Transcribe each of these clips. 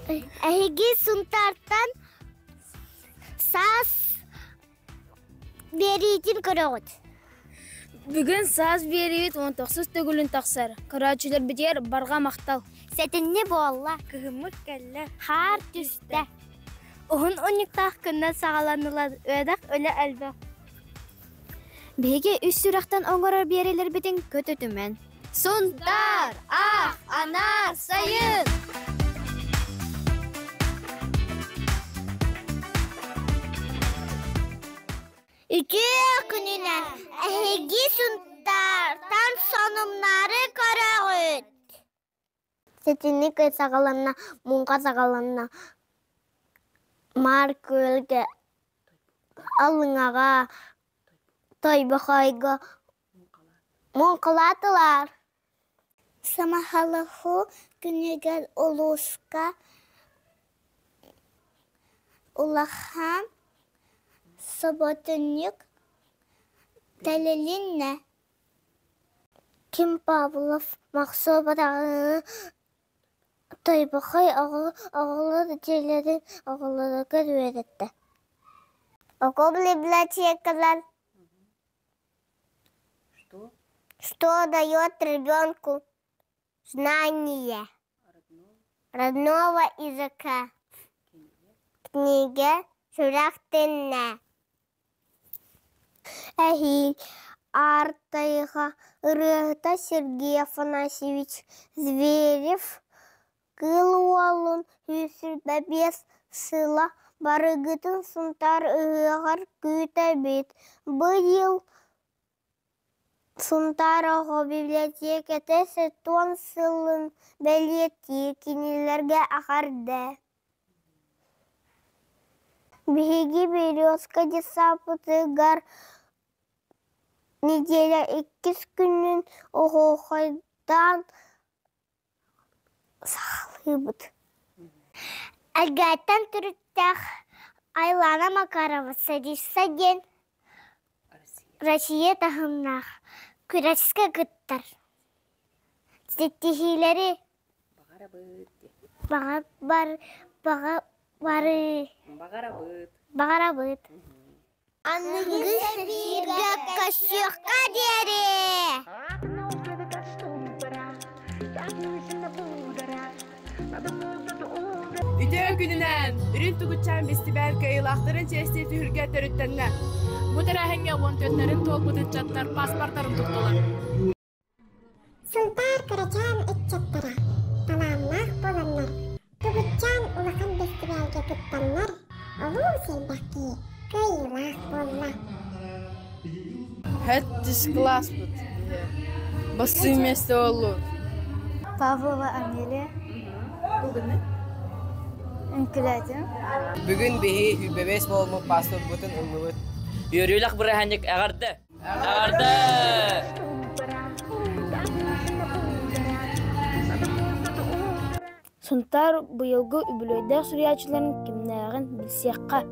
Әйге сұнтартан сас берейтін көріғыд. Бүгін саз берейт 19 төгілін тақсар. Қарачылар бідер барға мақтал. Сәтінне болла. Кығымық кәлі. Хар түсті. Оғын 12 күнді сағаланылады. Өйдақ өлі әлбі. Беге үс сұрақтан оңғырар берелер бітін көті түмен. Сұнтар, ақ, анар, сайын! Үкі күніне әйге сұнтартан сонымнары көріғыд. Сетінні көй сағаланна, мұңға сағаланна, мар көлге, алыңаға, тойбақайға, мұңқылатылар. Самахалаху күнегер олуска, улахан, Соботынник тәлелінне. Ким Павлов мақсобадағы тойбақай ағылады телерін ағылады көрветті. Око библиотекалар. Что дает ребенку знание родного языка? Книга Шурахтенне. Әхил артайға ұрығыта Сергей Афанасьевич Зверев кылуалын үсірдәбес сыла барығытын сұнтар ұғығар күтәбет. Бұл сұнтар оғы библиотекеті сетуан сылын бәлетті кенелерге ағарды. Беги березка десапытыгар неделя 2 күннен оғойдан сағалыбыд. Әлгәттен түріттәқ Айлана Макарова сәден Россия тағымнақ күрәчіске күттір. Стеттихилері Бағарабыд. Аныңғы сәбірге көшіққа дері. Үтө күнінен үрін түгітчен бестібәл кайылақтырын честе түхірге түріттенне. Бұтыр әхенге 14-лерін толбыдын чаттар паспортарын тұқтылар. Сұнтар көрәчен үтчеттара, таланнақ боланлар. Түгітчен ұлақан бестібәлге күттанлар, олу сәлбәкі кайылақ болла. Хэттіш класс бұд. Басы месте олу. Павлова Амелия. Үнкіләдім. Бүгін бейі хүбебес болмы пастор бұтын ұлмывыд. Үйрілік бір әхендік әғарды. Әғарды! Сұнтар бұйылғы үбілөйдәк сүриячыларын кімнәғін білсеққа.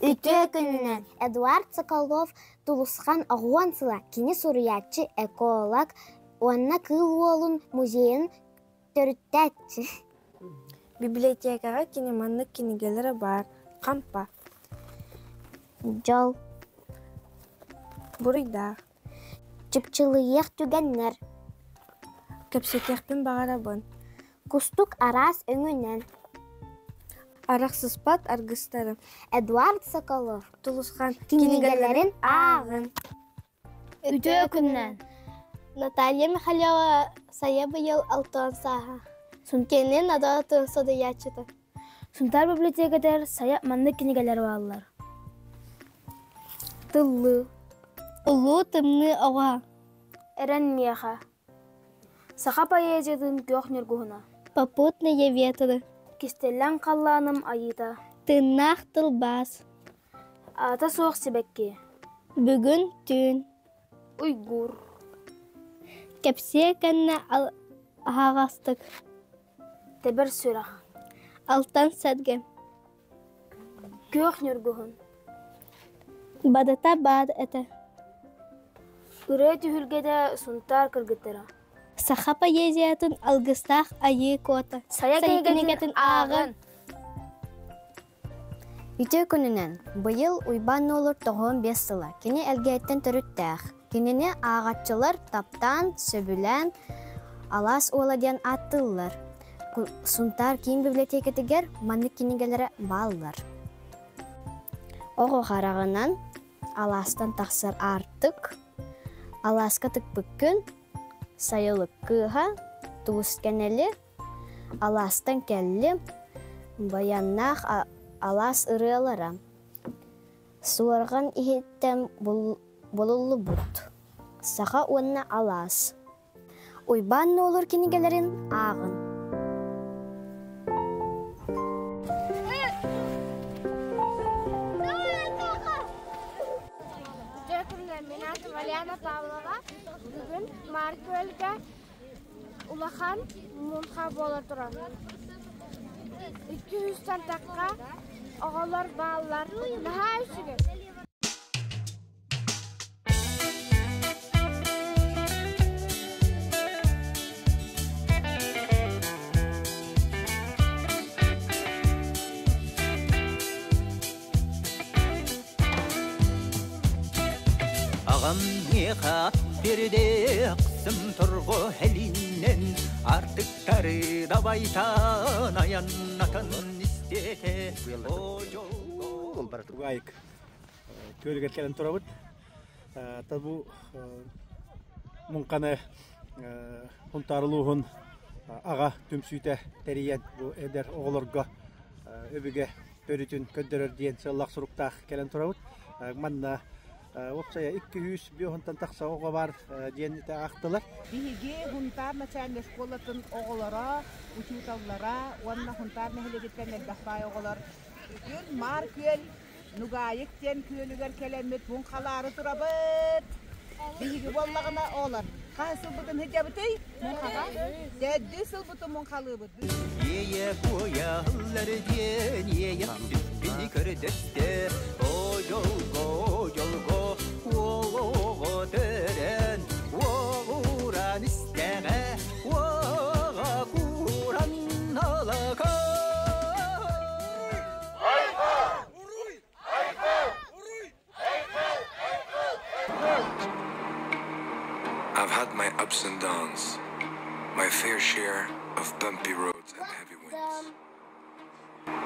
Үтө күнінен Эдуард Соколов тулысқан ағуансыла кені сүриячы эколог онна кыл олын музейін төріттәтчі. Библиотекаға кинеманлық кинегелері бар. Қампа. Жол. Бұрыйдақ. Чыпчылыйық түгеннер. Көпсетекпен бағарабын. Кустук арас өңінен. Арақсыз пат арғыстары. Эдуард Соколов Тулысқан кинегелерін ағын. Үтө күннен. Наталья Михайлова сая быйыл 6 саха. Кенен адатын соды ячыды. Сұнтар библиотекадер сая манны кинегелер балылар. Тыллы. Улу тымны оға. Әрән меха. Сақа поэзиядың көк нергуына. Попутные ветры. Кестеллән қалланым айыта. Тыннақ тылбас. Ата соқ себекке. Бүгін түн. Уйгур. Кәпсе кәнне ағастық. Тебір сүрақ. Алтан сәдге. Көк нергуын. Бадата бад әті. Үрей түхілгеде сұнтар кіргіттері. Саха поэзиятын алгыстах айы кота. Сая кенегетін ағын. Үтө күнінен быйыл уйбан olur 95 сыла. Кені әлгейттен түріттәқ. Кеніне ағатчылар таптан, сөбілен, алас оладен аттылар. Сунтар кейін библиотекетігер манны кенегелері баллар. Оғы қарағынан аластан тақсар артық, аласка тықпықкін, сайылық кыға, туыс кәнелі, аластан кәлі, баяннақ алас ырылара. Суарған ихеттен болулы бұд. Саға онына алас. Уйбан olur кенегелерін ағын. Валяна Павлова бүгін Маркөлге улахан мунха бола тұра. 200 таққа оғалар балалар наға үшіген. Ағам неға берде қысым тұрғы әлінен артықтары дабайтан аяннатын істете Ол бар тұрғайық көлігер кәлін тұра бұд. Табу мұнқаны ұнтарылуғын аға түмсүйті тәрейен әдер оғылырға өбіге төрітін көндірір дейін сыллақ сұрықтақ кәлін тұра бұд. Манна Опсая 200 бүйонтан тақса оға бар дейінді ақтылар. Биге хунтар начальный школатын оғылара, учуталлара, онна хунтар нәхілегеттен әлбақпай оғылар. Күн мар көл, нұғайықтен көлігер кәлемет бұн қалары тұрабыд. Биге боллағына оғылар. Қасы бұдын хыджабытай, мұн қаға, дәдді сыл бұты мұн қалы бұд. Ие қоялар ден, ие сүппені көрдісті, о-жолго, оғы түрін, оғыран істәңі, оға құран алақа. I've had my ups and downs, my fair share of bumpy roads and heavy winds.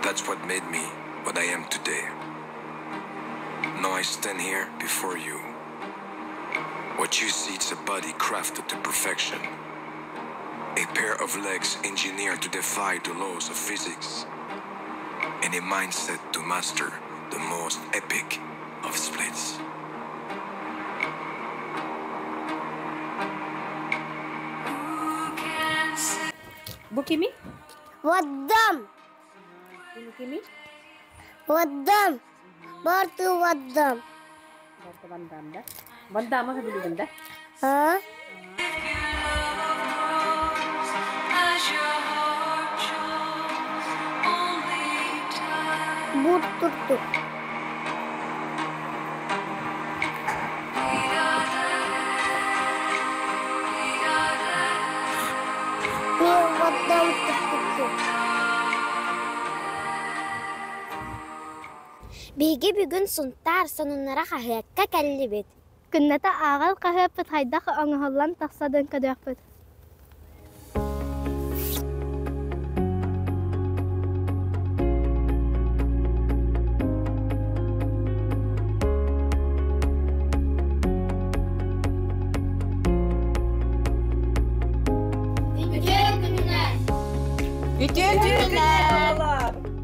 That's what made me what I am today. Now I stand here before you. What you see is a body crafted to perfection, a pair of legs engineered to defy the laws of physics, and a mindset to master the most epic of splits. Bu kimi? Vaddam. Bunu kimi? Vaddam. Bartu vaddam. Bartu vaddam da. Vaddam mı biliyordun da? Ha? Burturtu. Vaddam tuttu. Биге бүгін сунтар сонуннара қағыяққа кәлі бет. Күннәті ағал қағыяппыт хайдақ оңығылан тақсадың көдөқпыт.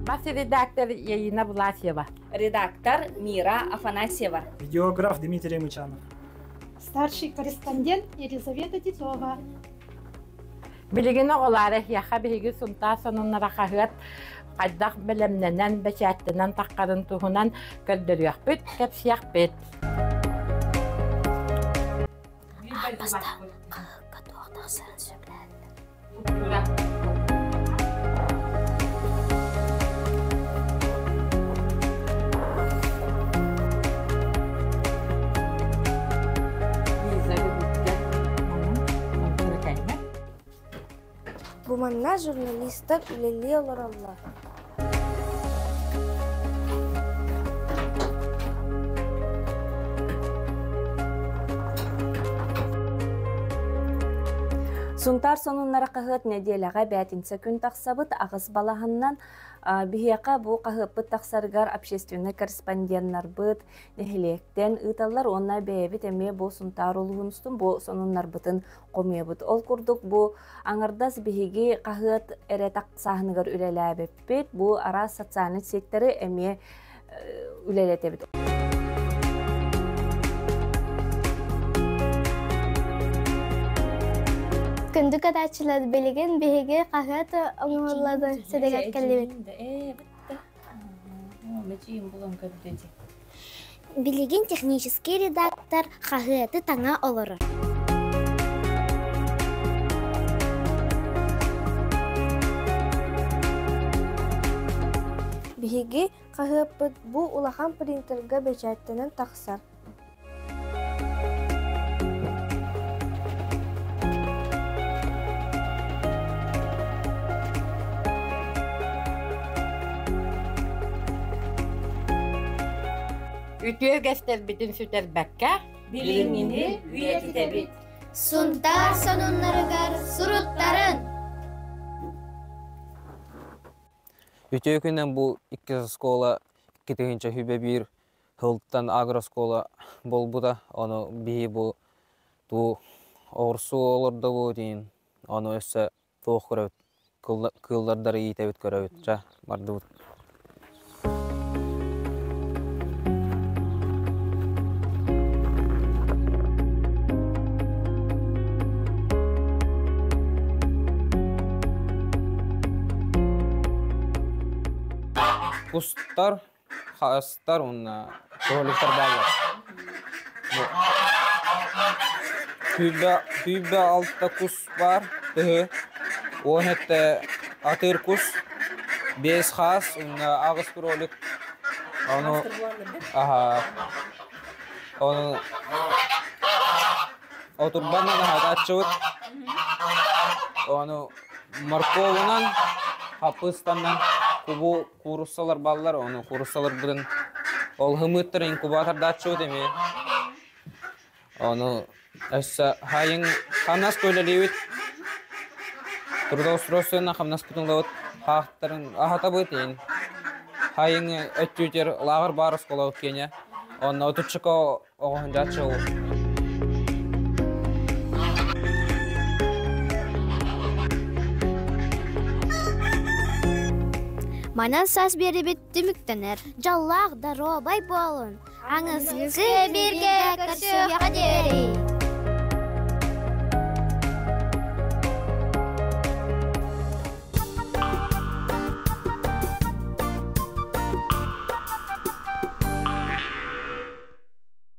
Басы редактор Яина Власьева. Редактор Мира Афанасьева. Видеограф Дмитрий Мычанов. Старший корреспондент Елизавета Титова. Билигин оғылары яқа биги сунта сонуннара қағыат қайдақ білімненен бәчәттінен таққарын тұғынан көлдіріяқ бүт, кәпсияқ бүт. Арбаста қағыққа туақтақсарын сөйләді. Буманна журналистер үлелі олар алла. Сунтар сонуннара қағыт неделяға бәтінсі күн тақсабыт ағыз балағыннан бігеқа бұ қағыппыт тақсарғар общественный корреспонденттар бұд нехілектен ұталар онна бәйбіт әме бұ сунтар олығыныстың бұ сонуннар бұтын қоме бұд. Ол күрдік бұ аңырдас бігеге қағыт әрі тақсағынығыр үлелі әбеппет бұ ара социальный секторы әме үлелеті бұд. Күнді катачылады білеген беге қағаты оңғырлады сөдегет кәлебет. Білеген технический редактор қағаты таңа олыры. Беге қағыппыт бұ улахан принтерға бәчәттінен тақсар. Ütüye göster bütün süter bakka. Bilinini üyeti bit. Suntar sonunlarıgar surutların. Ütüye günden bu iki skola gittiğince hübe bir hılttan agroskola bol bu da onu bir bu tu orsu olur da bu deyin. Onu össe toğuk görevit. Kıllarları iyi tevit görevit. Ja, vardı bu. Kustar, khastar unna kroliktar bağlar. Hübe altta kus var. O hette atır kus. 5 khas unna ağız krolik. Onu onu oturbanla da açıp onu markovunan hapıstandan kubu kurussalar ballar onu kurussalar budun ol hımıttır inkubatorda açıyor demi onu essa hayın kamnas köylelewit turda ustrosuna kamnas kutunlawut haqtарын ahata bötein hayın ötüter lağır barız kola kenya onu otutçuko oğunda açıyor. Манан сас бері бітті мүктенер. Жаллақ да робай болын. Аңыз бірге көрші қадері.